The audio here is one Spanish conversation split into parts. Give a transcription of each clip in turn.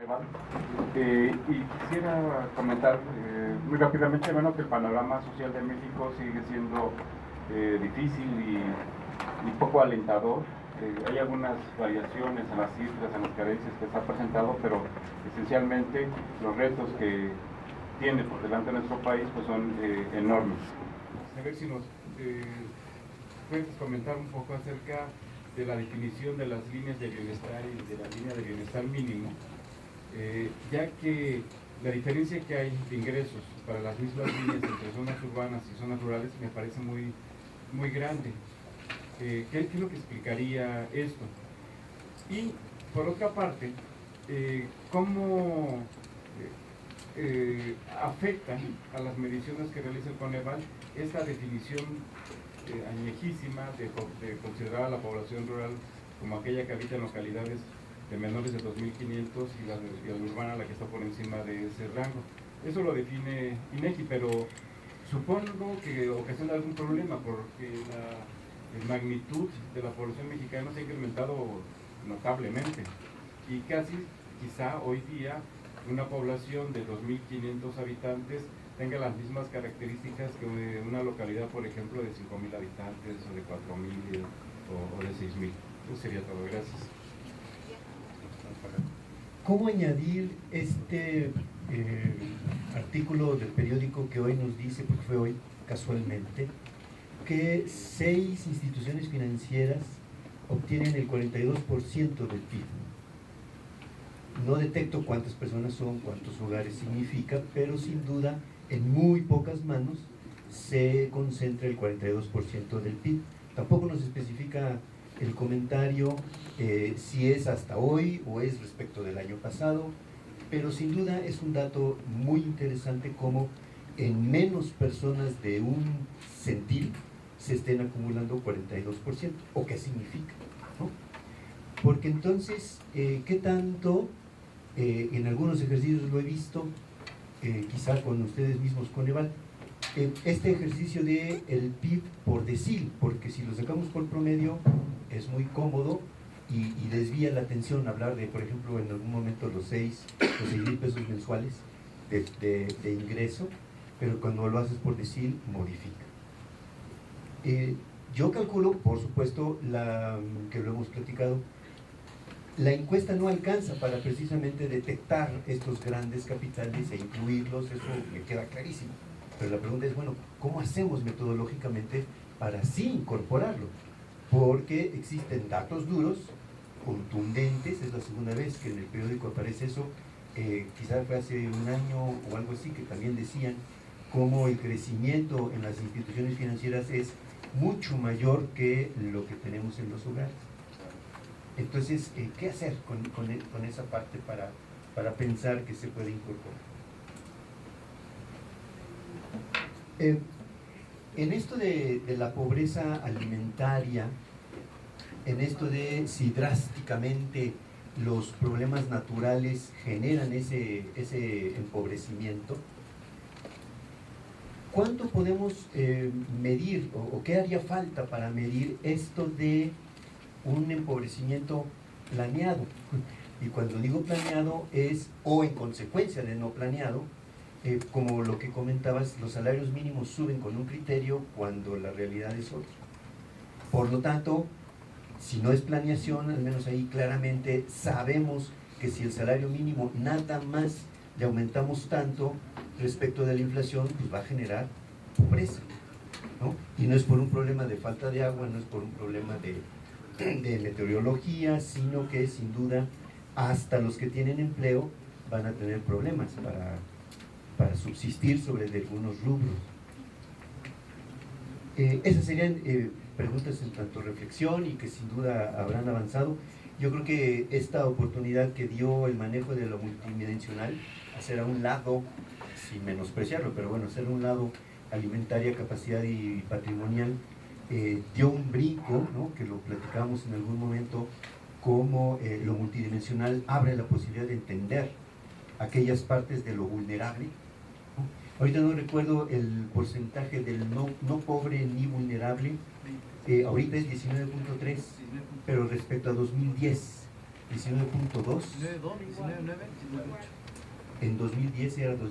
Y quisiera comentar muy rápidamente, bueno, que el panorama social de México sigue siendo difícil y poco alentador. Hay algunas variaciones en las cifras, en las carencias que se ha presentado, pero esencialmente los retos que tiene por delante nuestro país pues son enormes. A ver si nos puedes comentar un poco acerca de la definición de las líneas de bienestar y de la línea de bienestar mínimo, ya que la diferencia que hay de ingresos para las mismas líneas entre zonas urbanas y zonas rurales me parece muy grande. ¿Qué es lo que explicaría esto? Y por otra parte, ¿cómo afecta a las mediciones que realiza el Coneval esta definición añejísima de considerar a la población rural como aquella que habita en localidades de menores de 2.500 y la urbana la que está por encima de ese rango? Eso lo define INEGI, pero supongo que ocasiona algún problema porque la magnitud de la población mexicana se ha incrementado notablemente y quizá hoy día una población de 2.500 habitantes tenga las mismas características que una localidad, por ejemplo, de 5.000 habitantes o de 4.000 o de 6.000. Eso sería todo. Gracias. ¿Cómo añadir este artículo del periódico que hoy nos dice, porque fue hoy casualmente, que 6 instituciones financieras obtienen el 42% del PIB? No detecto cuántas personas son, cuántos hogares significa, pero sin duda en muy pocas manos se concentra el 42% del PIB. Tampoco nos especifica el comentario si es hasta hoy o es respecto del año pasado, pero sin duda es un dato muy interesante como en menos personas de un centil se estén acumulando 42%, o qué significa, ¿no? Porque entonces, ¿qué tanto? En algunos ejercicios lo he visto, quizá con ustedes mismos, Coneval, este ejercicio de el PIB por decil, porque si lo sacamos por promedio es muy cómodo y desvía la atención hablar de, por ejemplo, en algún momento los 6.000 pesos mensuales de ingreso, pero cuando lo haces por decil modifica. Yo calculo, por supuesto, que lo hemos platicado, la encuesta no alcanza para precisamente detectar estos grandes capitales e incluirlos, eso me queda clarísimo. Pero la pregunta es, bueno, ¿cómo hacemos metodológicamente para así incorporarlo? Porque existen datos duros, contundentes, es la segunda vez que en el periódico aparece eso, quizás fue hace un año o algo así, que también decían cómo el crecimiento en las instituciones financieras es mucho mayor que lo que tenemos en los hogares. Entonces, ¿qué hacer con esa parte para pensar que se puede incorporar? En esto de la pobreza alimentaria, en esto de si drásticamente los problemas naturales generan ese empobrecimiento, ¿cuánto podemos medir o qué haría falta para medir esto de un empobrecimiento planeado? Y cuando digo planeado es o en consecuencia de no planeado, como lo que comentabas, los salarios mínimos suben con un criterio cuando la realidad es otra. Por lo tanto, si no es planeación, al menos ahí claramente sabemos que si el salario mínimo nada más le aumentamos tanto respecto de la inflación, pues va a generar pobreza, ¿no? Y no es por un problema de falta de agua, no es por un problema de meteorología, sino que sin duda hasta los que tienen empleo van a tener problemas para subsistir sobre algunos rubros. Esas serían preguntas en tanto reflexión y que sin duda habrán avanzado. Yo creo que esta oportunidad que dio el manejo de lo multidimensional, hacer a un lado, sin menospreciarlo, pero bueno, hacer a un lado alimentaria, capacidad y patrimonial, dio un brinco, ¿no? Que lo platicamos en algún momento, cómo lo multidimensional abre la posibilidad de entender aquellas partes de lo vulnerable, ¿no? Ahorita no recuerdo el porcentaje del no pobre ni vulnerable, ahorita es 19.3, pero respecto a 2010 19.2. 19.9. En 2010 era 19.9.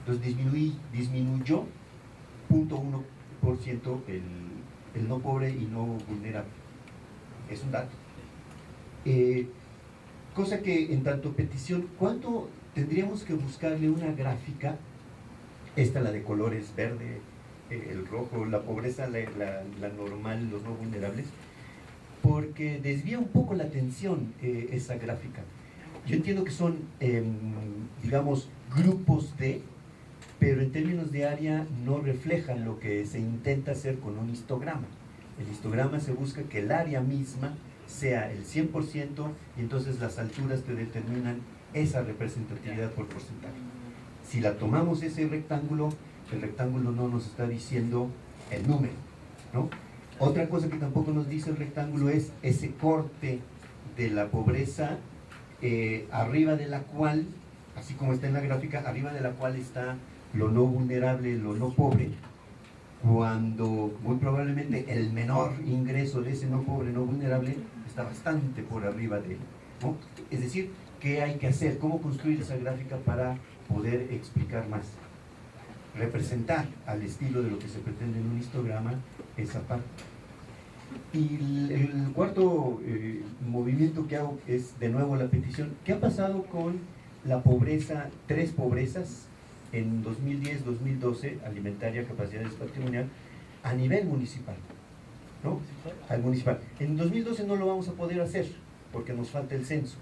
Entonces disminuyó 0.1% el no pobre y no vulnerable. Es un dato. Cosa que en tanto petición, ¿cuánto tendríamos que buscarle una gráfica? Esta, la de colores verde, el rojo, la pobreza, la normal, los no vulnerables, porque desvía un poco la atención esa gráfica. Yo entiendo que son, digamos, grupos de, pero en términos de área no reflejan lo que se intenta hacer con un histograma. El histograma se busca que el área misma sea el 100% y entonces las alturas te determinan esa representatividad por porcentaje. Si la tomamos ese rectángulo, el rectángulo no nos está diciendo el número, ¿no? Otra cosa que tampoco nos dice el rectángulo es ese corte de la pobreza, arriba de la cual, así como está en la gráfica, arriba de la cual está lo no vulnerable, lo no pobre, cuando muy probablemente el menor ingreso de ese no pobre, no vulnerable, está bastante por arriba de él, ¿no? Es decir, ¿qué hay que hacer? ¿Cómo construir esa gráfica para poder explicar más? Representar al estilo de lo que se pretende en un histograma esa parte. Y el cuarto movimiento que hago es de nuevo la petición. ¿Qué ha pasado con la pobreza, 3 pobrezas en 2010-2012, alimentaria, capacidades patrimonial, a nivel municipal, ¿no? Al municipal. En 2012 no lo vamos a poder hacer porque nos falta el censo.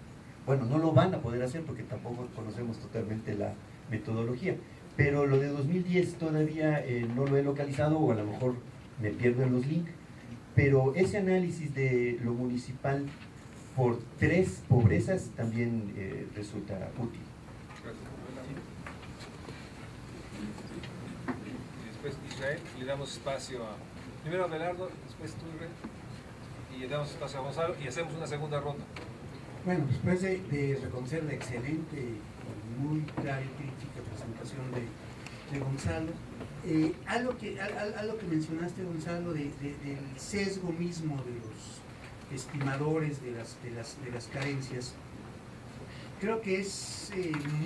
Bueno, no lo van a poder hacer porque tampoco conocemos totalmente la metodología. Pero lo de 2010 todavía no lo he localizado, o a lo mejor me pierdo en los links. Pero ese análisis de lo municipal por 3 pobrezas también resulta útil. Y después Israel, le damos espacio a primero a Abelardo, después tú, Israel, y le damos espacio a Gonzalo y hacemos una segunda ronda. Bueno, después de reconocer la excelente y muy clara y crítica presentación de Gonzalo, algo que mencionaste, Gonzalo, del sesgo mismo de los estimadores de las carencias, creo que es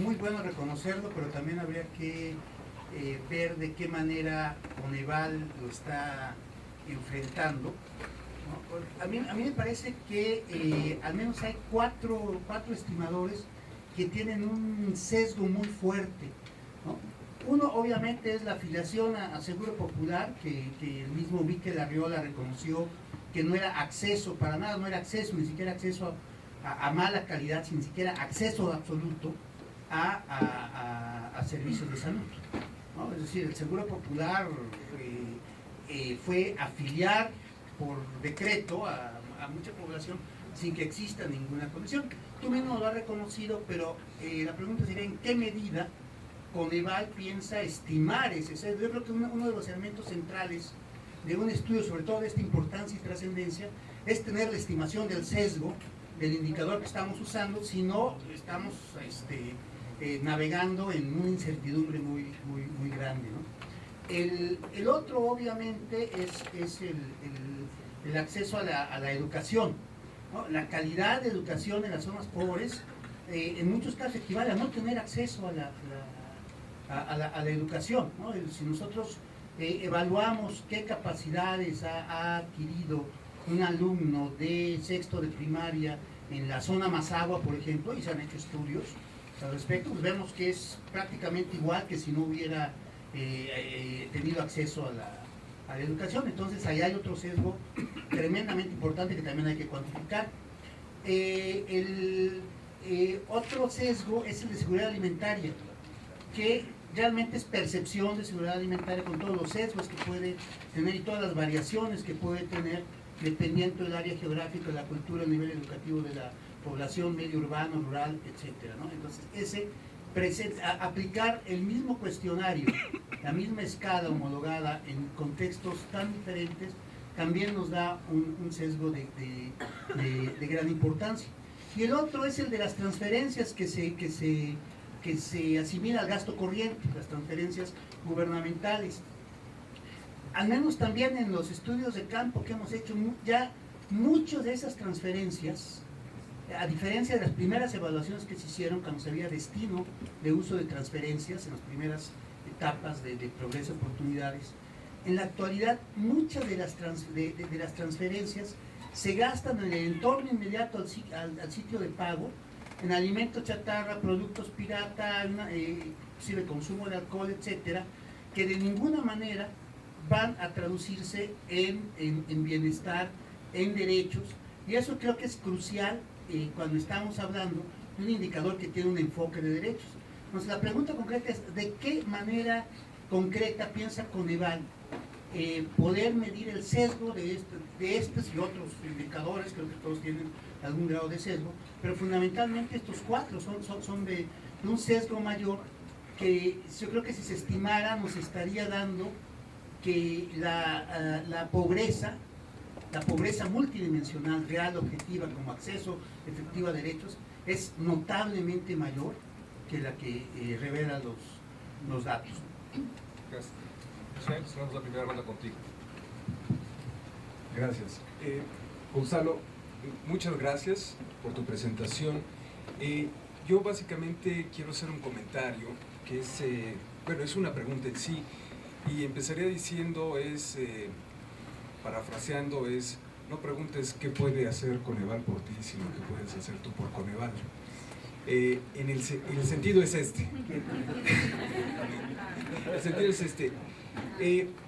muy bueno reconocerlo, pero también habría que ver de qué manera Coneval lo está enfrentando, ¿no? A mí me parece que al menos hay cuatro estimadores que tienen un sesgo muy fuerte, ¿no? Uno obviamente es la afiliación a Seguro Popular, que el mismo Miquel Arriola reconoció que no era acceso, para nada no era acceso, ni siquiera acceso a mala calidad, ni siquiera acceso absoluto a servicios de salud, ¿no? Es decir, el Seguro Popular fue afiliar por decreto a mucha población sin que exista ninguna condición. Tú mismo lo has reconocido, pero la pregunta sería ¿en qué medida Coneval piensa estimar ese sesgo? Yo creo que uno de los elementos centrales de un estudio, sobre todo de esta importancia y trascendencia, es tener la estimación del sesgo del indicador que estamos usando, si no estamos navegando en una incertidumbre muy grande, ¿no? El otro obviamente es el acceso a la educación, ¿no? La calidad de educación en las zonas pobres en muchos casos equivale a no tener acceso a la educación, ¿no? Si nosotros evaluamos qué capacidades ha adquirido un alumno de sexto de primaria en la zona Mazagua, por ejemplo, y se han hecho estudios al respecto, pues vemos que es prácticamente igual que si no hubiera tenido acceso a la educación. Entonces ahí hay otro sesgo tremendamente importante que también hay que cuantificar. Otro sesgo es el de seguridad alimentaria, que realmente es percepción de seguridad alimentaria con todos los sesgos que puede tener y todas las variaciones que puede tener dependiendo del área geográfica, de la cultura, el nivel educativo de la población, medio urbano, rural, etcétera, ¿no? Entonces, aplicar el mismo cuestionario, la misma escala homologada en contextos tan diferentes, también nos da un sesgo de gran importancia. Y el otro es el de las transferencias que se asimila al gasto corriente, las transferencias gubernamentales. Al menos también en los estudios de campo que hemos hecho, ya muchas de esas transferencias, a diferencia de las primeras evaluaciones que se hicieron cuando se había destino de uso de transferencias en las primeras etapas de progreso de oportunidades, en la actualidad muchas de las transferencias se gastan en el entorno inmediato al sitio de pago, en alimentos chatarra, productos pirata, inclusive consumo de alcohol, etcétera, que de ninguna manera van a traducirse en bienestar, en derechos, y eso creo que es crucial cuando estamos hablando de un indicador que tiene un enfoque de derechos. Entonces la pregunta concreta es, ¿de qué manera concreta piensa Coneval poder medir el sesgo de estos y otros indicadores? Creo que todos tienen algún grado de sesgo, pero fundamentalmente estos cuatro son de un sesgo mayor, que yo creo que si se estimara nos estaría dando que la pobreza multidimensional, real, objetiva, como acceso efectivo a derechos, es notablemente mayor que la que revelan los datos. Gracias. Michelle, cerramos la primera ronda contigo. Gracias. Gonzalo, muchas gracias por tu presentación. Yo básicamente quiero hacer un comentario que es, bueno, es una pregunta en sí, y empezaría diciendo, parafraseando, no preguntes qué puede hacer Coneval por ti, sino qué puedes hacer tú por Coneval. El sentido es este. El sentido es este.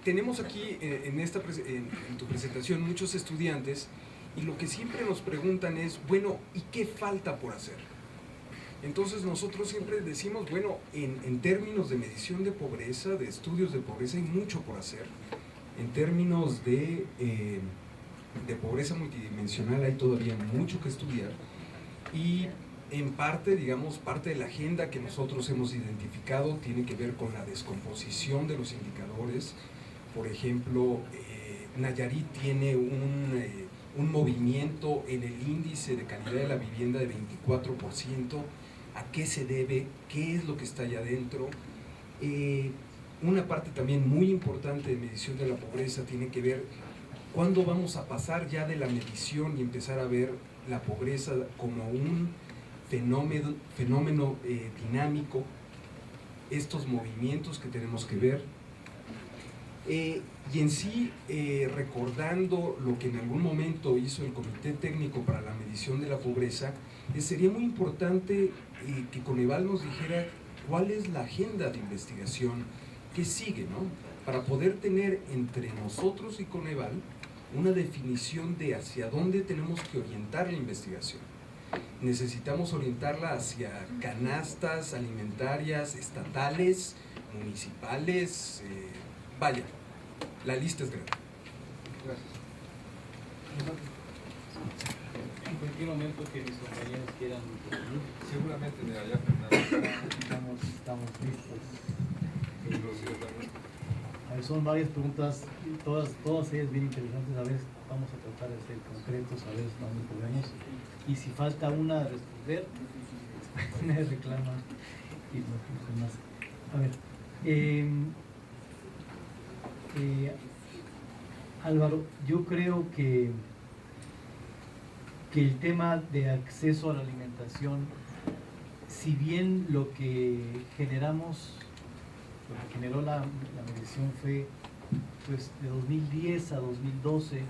Tenemos aquí en tu presentación muchos estudiantes, y lo que siempre nos preguntan es, bueno, ¿y qué falta por hacer? Entonces nosotros siempre decimos, bueno, en términos de medición de pobreza, de estudios de pobreza, hay mucho por hacer. En términos de pobreza multidimensional hay todavía mucho que estudiar, y en parte, digamos, parte de la agenda que nosotros hemos identificado tiene que ver con la descomposición de los indicadores. Por ejemplo, Nayarit tiene un movimiento en el índice de calidad de la vivienda de 24%. ¿A qué se debe? ¿Qué es lo que está allá adentro? Una parte también muy importante de medición de la pobreza tiene que ver cuándo vamos a pasar ya de la medición y empezar a ver la pobreza como un fenómeno dinámico, estos movimientos que tenemos que ver. Y en sí, recordando lo que en algún momento hizo el Comité Técnico para la Medición de la Pobreza, sería muy importante que Coneval nos dijera cuál es la agenda de investigación que sigue, ¿no? Para poder tener entre nosotros y Coneval una definición de hacia dónde tenemos que orientar la investigación. Necesitamos orientarla hacia canastas alimentarias estatales, municipales, vaya, la lista es grande. Gracias. En cualquier momento que mis compañeros quieran intervenir. Seguramente de allá, Fernando. Estamos listos. Rocío también. A ver, son varias preguntas, todas ellas bien interesantes. A ver, vamos a tratar de ser concretos, a ver dónde podemos. Y si falta una a responder, me reclaman y no más. A ver, Álvaro, yo creo que el tema de acceso a la alimentación, si bien lo que generó la medición fue, pues, de 2010 a 2012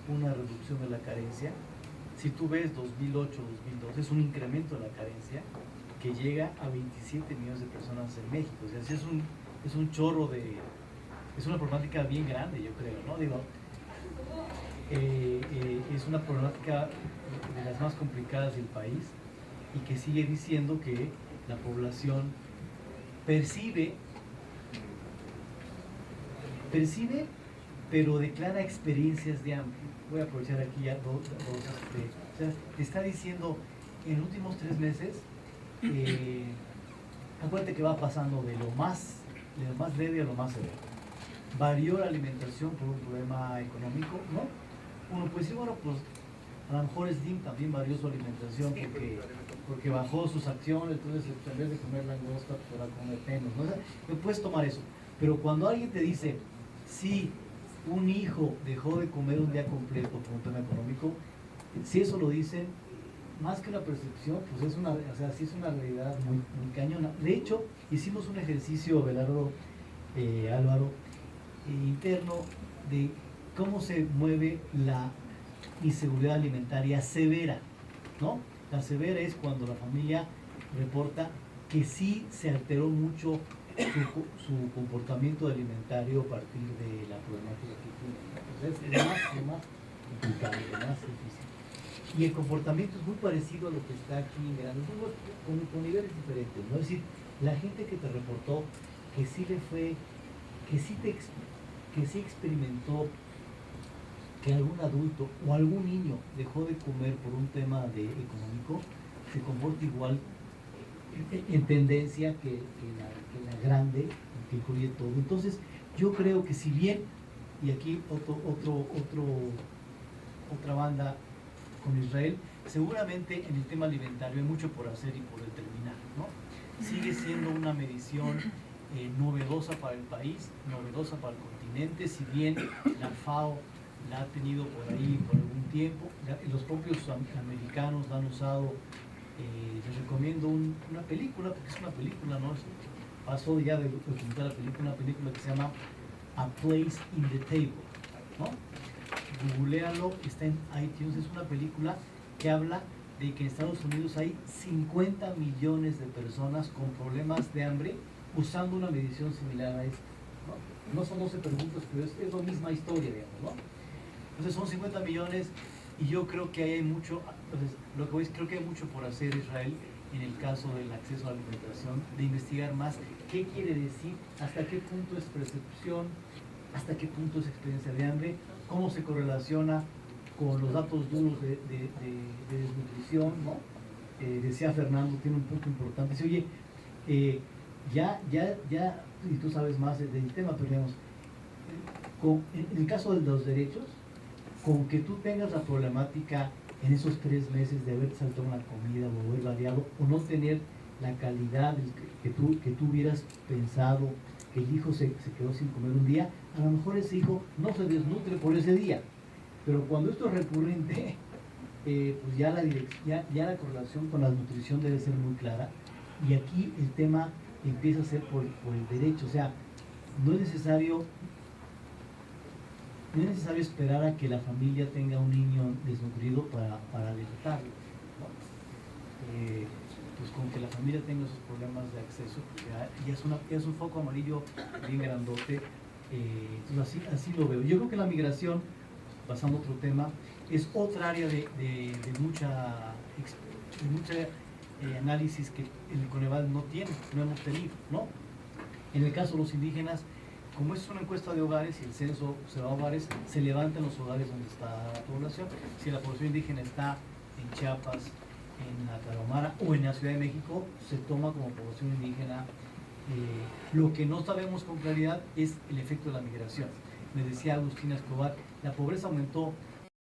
una reducción de la carencia. Si tú ves 2008-2012 es un incremento de la carencia que llega a 27 millones de personas en México. O sea, es un chorro es una problemática bien grande, yo creo, ¿no? Digo, es una problemática de las más complicadas del país, y que sigue diciendo que la población percibe, pero declara experiencias de hambre. Voy a aprovechar aquí ya o sea, te está diciendo en los últimos 3 meses, acuérdate que va pasando de lo más leve a lo más severo. Varió la alimentación por un problema económico, ¿no? Uno puede decir, bueno, pues a lo mejor Slim también varió su alimentación porque bajó sus acciones, entonces en vez de comer langosta, pues ahora comer menos, ¿no? O sea, puedes tomar eso. Pero cuando alguien te dice, sí, un hijo dejó de comer un día completo por un tema económico, si eso lo dicen, más que una percepción, pues es una, o sea, sí es una realidad muy, muy cañona. De hecho, hicimos un ejercicio, Belardo, Álvaro, interno de cómo se mueve la inseguridad alimentaria severa, ¿no? La severa es cuando la familia reporta que sí se alteró mucho su comportamiento alimentario a partir de la problemática que tiene. Entonces, es lo más complicado, lo más difícil. Y el comportamiento es muy parecido a lo que está aquí en Verano, con niveles diferentes, ¿no? Es decir, la gente que te reportó que sí le fue, que sí experimentó que algún adulto o algún niño dejó de comer por un tema económico, se comporta igual en tendencia que la grande, que incluye todo. Entonces, yo creo que si bien, y aquí otra banda con Israel, seguramente en el tema alimentario hay mucho por hacer y por determinar, ¿no? Sigue siendo una medición novedosa para el país, novedosa para el continente, si bien la FAO la ha tenido por ahí por algún tiempo, los propios americanos la han usado. Les recomiendo una película, porque es una película, ¿no? Pasó ya de documentar la película, una película que se llama A Place in the Table, ¿no? Googlealo, está en iTunes, es una película que habla de que en Estados Unidos hay 50 millones de personas con problemas de hambre usando una medición similar a esta, ¿no? No son 12 preguntas, pero es la misma historia, digamos, ¿no? Entonces son 50 millones y yo creo que ahí hay mucho, entonces, lo que voy es, creo que hay mucho por hacer, Israel, en el caso del acceso a la alimentación, de investigar más qué quiere decir, hasta qué punto es percepción, hasta qué punto es experiencia de hambre, cómo se correlaciona con los datos duros de desnutrición, ¿no? Decía Fernando, tiene un punto importante, dice, oye, y tú sabes más del tema, pero digamos, en el caso de los derechos, con que tú tengas la problemática en esos 3 meses de haber saltado una comida o haber variado o no tener la calidad que tú hubieras pensado, que el hijo se quedó sin comer un día, a lo mejor ese hijo no se desnutre por ese día, pero cuando esto es recurrente, pues ya la correlación con la nutrición debe ser muy clara, y aquí el tema empieza a ser por el derecho, o sea, no es necesario esperar a que la familia tenga un niño desnutrido para alertarlo, ¿no? Pues con que la familia tenga esos problemas de acceso, pues ya es un foco amarillo bien grandote. Entonces así lo veo. Yo creo que la migración, pasando a otro tema, es otra área de mucha análisis que el Coneval no hemos tenido, ¿no? En el caso de los indígenas, como es una encuesta de hogares y el censo se va a hogares, se levantan los hogares donde está la población. Si la población indígena está en Chiapas, en la Tarahumara o en la Ciudad de México, se toma como población indígena. Lo que no sabemos con claridad es el efecto de la migración. Me decía Agustina Escobar, la pobreza aumentó